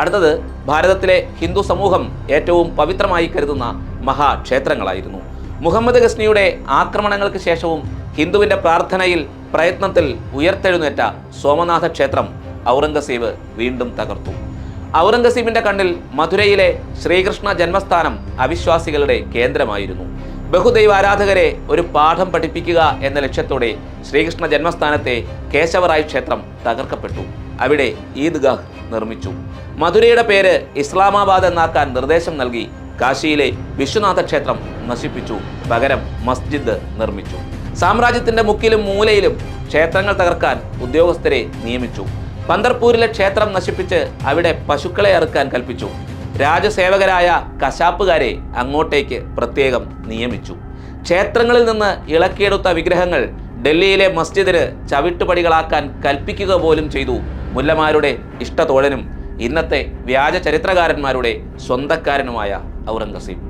അടുത്തത് ഭാരതത്തിലെ ഹിന്ദു സമൂഹം ഏറ്റവും പവിത്രമായി കരുതുന്ന മഹാക്ഷേത്രങ്ങളായിരുന്നു. മുഹമ്മദ് ഗസ്നിയുടെ ആക്രമണങ്ങൾക്ക് ശേഷവും ഹിന്ദുവിൻ്റെ പ്രാർത്ഥനയിൽ പ്രയത്നത്തിൽ ഉയർത്തെഴുന്നേറ്റ സോമനാഥ ക്ഷേത്രം ഔറംഗസീബ് വീണ്ടും തകർത്തു. ഔറംഗസീബിൻ്റെ കണ്ണിൽ മധുരയിലെ ശ്രീകൃഷ്ണ ജന്മസ്ഥാനം അവിശ്വാസികളുടെ കേന്ദ്രമായിരുന്നു. ബഹുദൈവാരാധകരെ ഒരു പാഠം പഠിപ്പിക്കുക എന്ന ലക്ഷ്യത്തോടെ ശ്രീകൃഷ്ണ ജന്മസ്ഥാനത്തെ കേശവറായ് ക്ഷേത്രം തകർക്കപ്പെട്ടു. അവിടെ ഈദ്ഗാഹ് നിർമ്മിച്ചു. മധുരയുടെ പേര് ഇസ്ലാമാബാദ് എന്നാക്കാൻ നിർദ്ദേശം നൽകി കാശിയിലെ വിശ്വനാഥ ക്ഷേത്രം നശിപ്പിച്ചു. പകരം മസ്ജിദ് നിർമ്മിച്ചു. സാമ്രാജ്യത്തിൻ്റെ മുക്കിലും മൂലയിലും ക്ഷേത്രങ്ങൾ തകർക്കാൻ ഉദ്യോഗസ്ഥരെ നിയമിച്ചു. പന്തർപൂരിലെ ക്ഷേത്രം നശിപ്പിച്ച് അവിടെ പശുക്കളെ അറുക്കാൻ കൽപ്പിച്ചു. രാജസേവകരായ കശാപ്പുകാരെ അങ്ങോട്ടേക്ക് പ്രത്യേകം നിയമിച്ചു. ക്ഷേത്രങ്ങളിൽ നിന്ന് ഇളക്കിയെടുത്ത വിഗ്രഹങ്ങൾ ഡൽഹിയിലെ മസ്ജിദിന് ചവിട്ടുപടികളാക്കാൻ കൽപ്പിക്കുക പോലും ചെയ്തു. മുല്ലമാരുടെ ഇഷ്ടതോഴനും ഇന്നത്തെ വ്യാജ ചരിത്രകാരന്മാരുടെ സ്വന്തക്കാരനുമായ ഔറംഗസീബ്.